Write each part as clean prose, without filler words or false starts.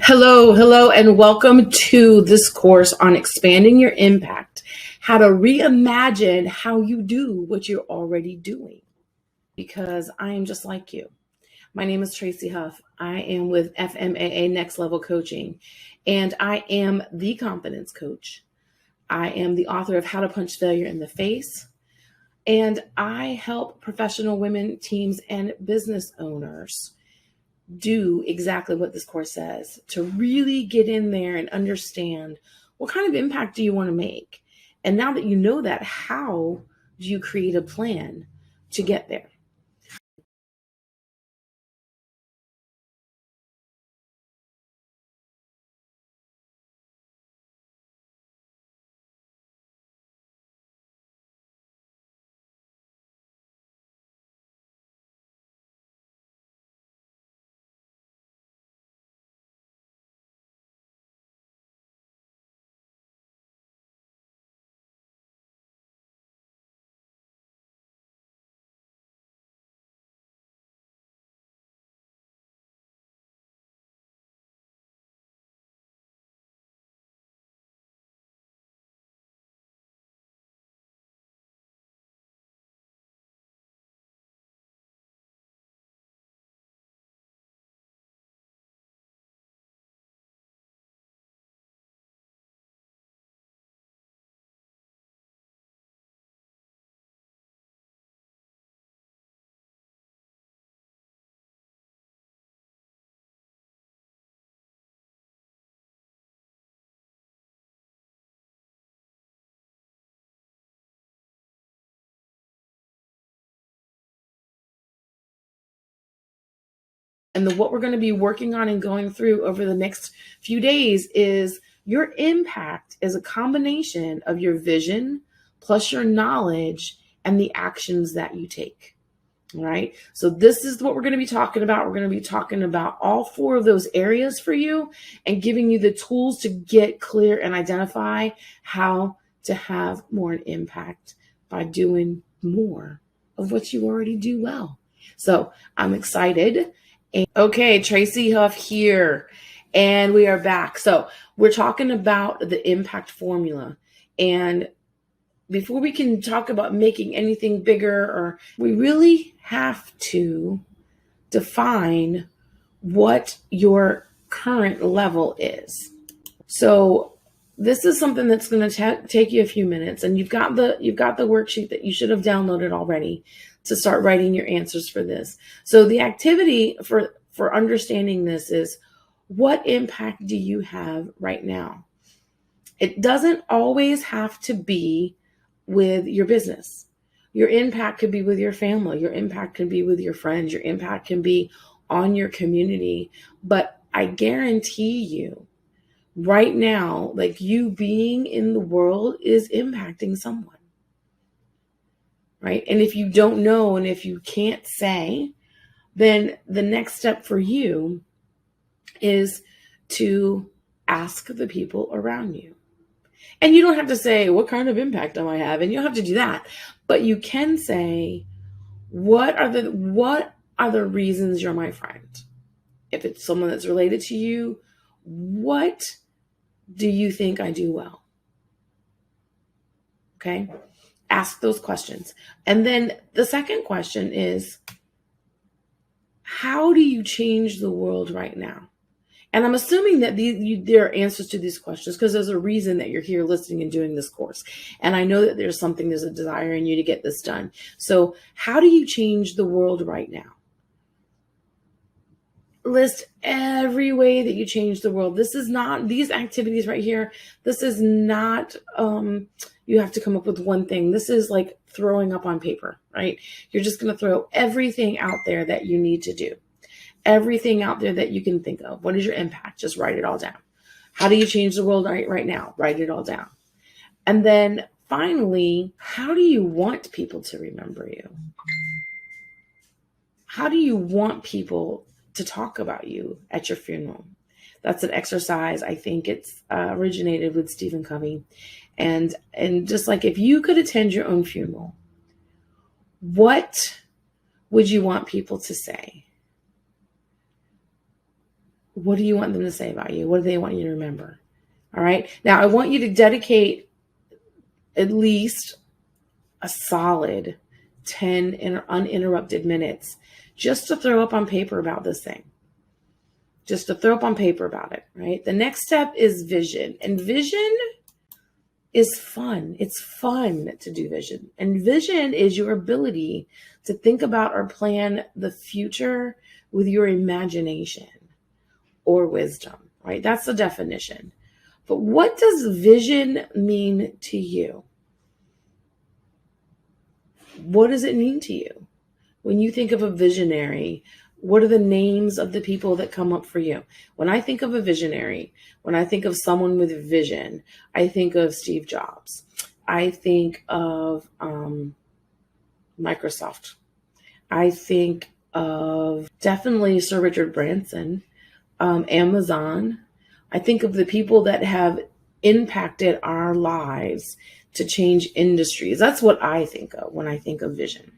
Hello, and welcome to this course on expanding your impact, how to reimagine how you do what you're already doing. Because I am just like you. My name is Tracy Huff. I am with FMAA Next Level Coaching, and I am the confidence coach. I am the author of How to Punch Failure in the Face, and I help professional women, teams, and business owners do exactly what this course says, to really get in there and understand what kind of impact do you want to make. And now that you know that, how do you create a plan to get there? And what we're going to be working on and going through over the next few days is your impact is a combination of your vision plus your knowledge and the actions that you take. All right. So this is what we're going to be talking about. We're going to be talking about all four of those areas for you and giving you the tools to get clear and identify how to have more impact by doing more of what you already do well. So I'm excited. Okay, Tracy Huff here, and we are back. So we're talking about the impact formula. And before we can talk about making anything bigger, or we really have to define what your current level is. So this is something that's going to take you a few minutes, and you've got the worksheet that you should have downloaded already to start writing your answers for this. So the activity for understanding this is, what impact do you have right now? It doesn't always have to be with your business. Your impact could be with your family. Your impact can be with your friends. Your impact can be on your community. But I guarantee you right now, like, you being in the world is impacting someone. Right? And if you don't know, and if you can't say, then the next step for you is to ask the people around you. And you don't have to say, what kind of impact do I have? And you don't have to do that. But you can say, what are the reasons you're my friend? If it's someone that's related to you, what do you think I do well? Okay? Ask those questions. And then the second question is, how do you change the world right now? And I'm assuming that there are answers to these questions because there's a reason that you're here listening and doing this course. And I know that there's a desire in you to get this done. So how do you change the world right now? List every way that you change the world. This is not, these activities right here, this is not, you have to come up with one thing. This is like throwing up on paper, right? You're just going to throw everything out there that you need to do. Everything out there that you can think of. What is your impact? Just write it all down. How do you change the world right now? Write it all down. And then finally, how do you want people to remember you? How do you want people to talk about you at your funeral? That's an exercise. I think it's originated with Stephen Covey. And just like, if you could attend your own funeral, what would you want people to say? What do you want them to say about you? What do they want you to remember? All right. Now, I want you to dedicate at least a solid 10 uninterrupted minutes just to throw up on paper about this thing. Just to throw up on paper about it, right? The next step is vision. And vision is fun. It's fun to do vision. And vision is your ability to think about or plan the future with your imagination or wisdom, right? That's the definition. But what does vision mean to you? What does it mean to you? When you think of a visionary, what are the names of the people that come up for you? When I think of a visionary, when I think of someone with vision, I think of Steve Jobs. I think of Microsoft. I think of definitely Sir Richard Branson, Amazon. I think of the people that have impacted our lives to change industries. That's what I think of when I think of vision.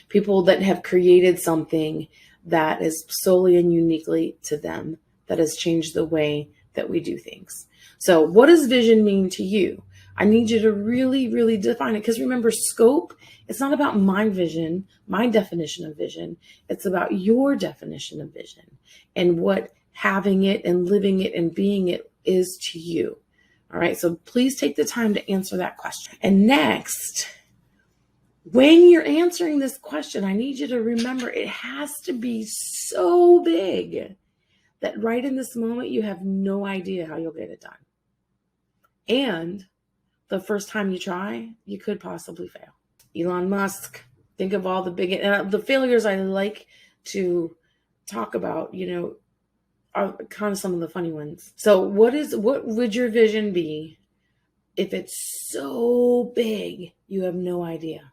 People that have created something that is solely and uniquely to them, that has changed the way that we do things. So what does vision mean to you? I need you to really, really define it. Because remember, scope, it's not about my vision, my definition of vision. It's about your definition of vision and what having it and living it and being it is to you. All right. So please take the time to answer that question. And next, when you're answering this question, I need you to remember it has to be so big that right in this moment, you have no idea how you'll get it done. And the first time you try, you could possibly fail. Elon Musk, think of all the big, and the failures I like to talk about, are kind of some of the funny ones. So what would your vision be if it's so big, you have no idea?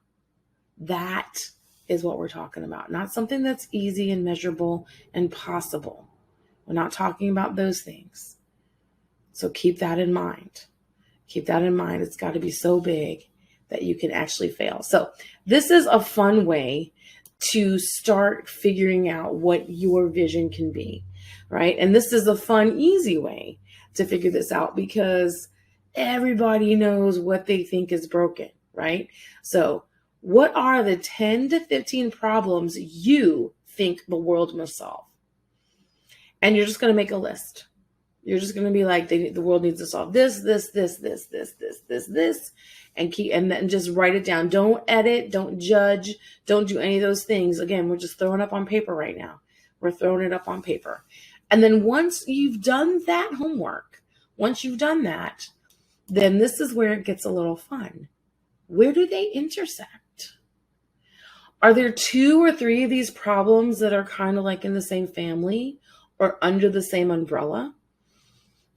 That is what we're talking about. Not something that's easy and measurable and possible. We're not talking about those things. So keep that in mind. Keep that in mind. It's got to be so big that you can actually fail. So this is a fun way to start figuring out what your vision can be, right? And this is a fun, easy way to figure this out because everybody knows what they think is broken, right? So what are the 10 to 15 problems you think the world must solve? And you're just going to make a list. You're just going to be like, the world needs to solve this, and then just write it down. Don't edit, don't judge, don't do any of those things. Again, we're just throwing it up on paper right now. We're throwing it up on paper. And then once you've done that homework, once you've done that, then this is where it gets a little fun. Where do they intersect? Are there 2 or 3 of these problems that are kind of like in the same family or under the same umbrella?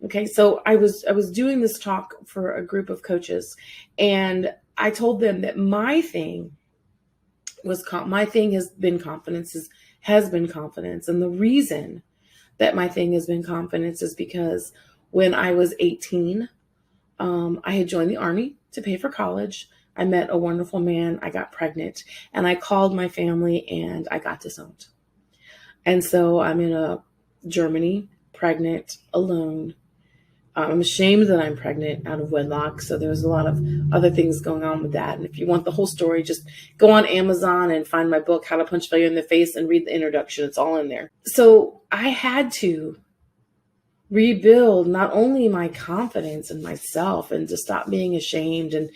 Okay, so I was doing this talk for a group of coaches, and I told them that my thing has been confidence, and the reason that my thing has been confidence is because when I was 18, I had joined the Army to pay for college. I met a wonderful man. I got pregnant, and I called my family, and I got disowned. And so I'm in Germany, pregnant, alone. I'm ashamed that I'm pregnant out of wedlock. So there's a lot of other things going on with that. And if you want the whole story, just go on Amazon and find my book, How to Punch Failure in the Face, and read the introduction. It's all in there. So I had to rebuild not only my confidence in myself and to stop being ashamed and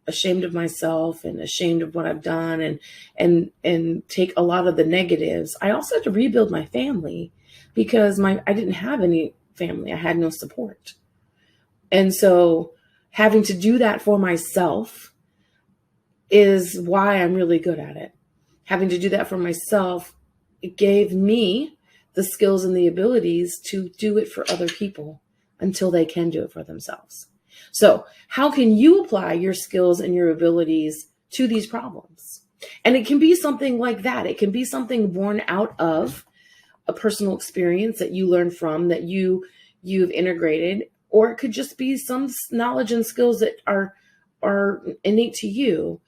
ashamed of myself and ashamed of what I've done and take a lot of the negatives. I also had to rebuild my family because I didn't have any family. I had no support. And so having to do that for myself is why I'm really good at it. Having to do that for myself, it gave me the skills and the abilities to do it for other people until they can do it for themselves. So how can you apply your skills and your abilities to these problems? And it can be something like that. It can be something born out of a personal experience that you learned from, that you've integrated, or it could just be some knowledge and skills that are innate to you.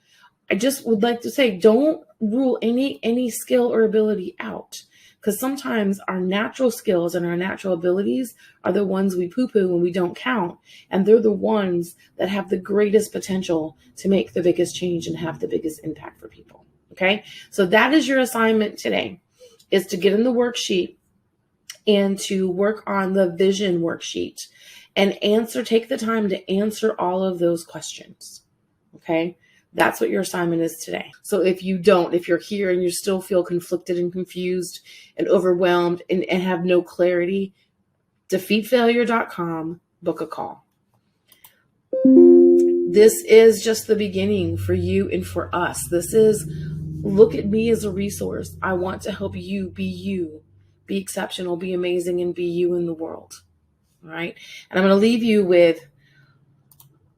I just would like to say, don't rule any skill or ability out, because sometimes our natural skills and our natural abilities are the ones we poo-poo when we don't count, and they're the ones that have the greatest potential to make the biggest change and have the biggest impact for people. Okay, so that is your assignment today, is to get in the worksheet and to work on the vision worksheet and take the time to answer all of those questions. Okay, that's what your assignment is today. So if you're here and you still feel conflicted and confused and overwhelmed and have no clarity, defeatfailure.com, book a call. This is just the beginning for you and for us. This is, look at me as a resource. I want to help you, be exceptional, be amazing, and be you in the world. All right. And I'm going to leave you with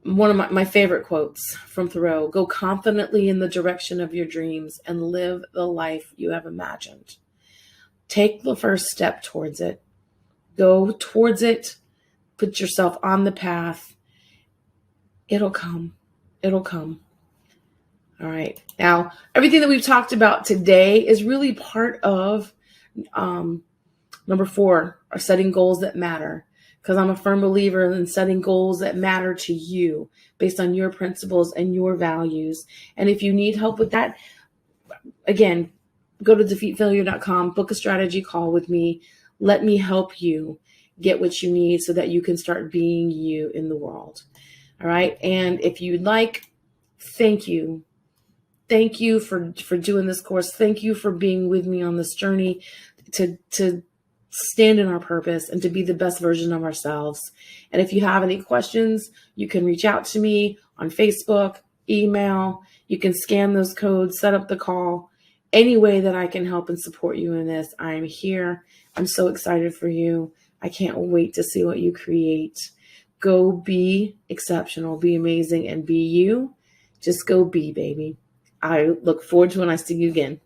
one of my favorite quotes from Thoreau: go confidently in the direction of your dreams and live the life you have imagined. Take the first step towards it. Go towards it. Put yourself on the path. It'll come. It'll come. All right. Now, everything that we've talked about today is really part of number 4, are setting goals that matter. Because I'm a firm believer in setting goals that matter to you based on your principles and your values. And if you need help with that, again, go to defeatfailure.com, book a strategy call with me. Let me help you get what you need so that you can start being you in the world. All right. And if you'd like, thank you. Thank you for doing this course. Thank you for being with me on this journey to stand in our purpose and to be the best version of ourselves. And if you have any questions, you can reach out to me on Facebook, email. You can scan those codes, set up the call. Any way that I can help and support you in this, I am here. I'm so excited for you. I can't wait to see what you create. Go be exceptional, be amazing, and be you. Just go be, baby. I look forward to when I see you again.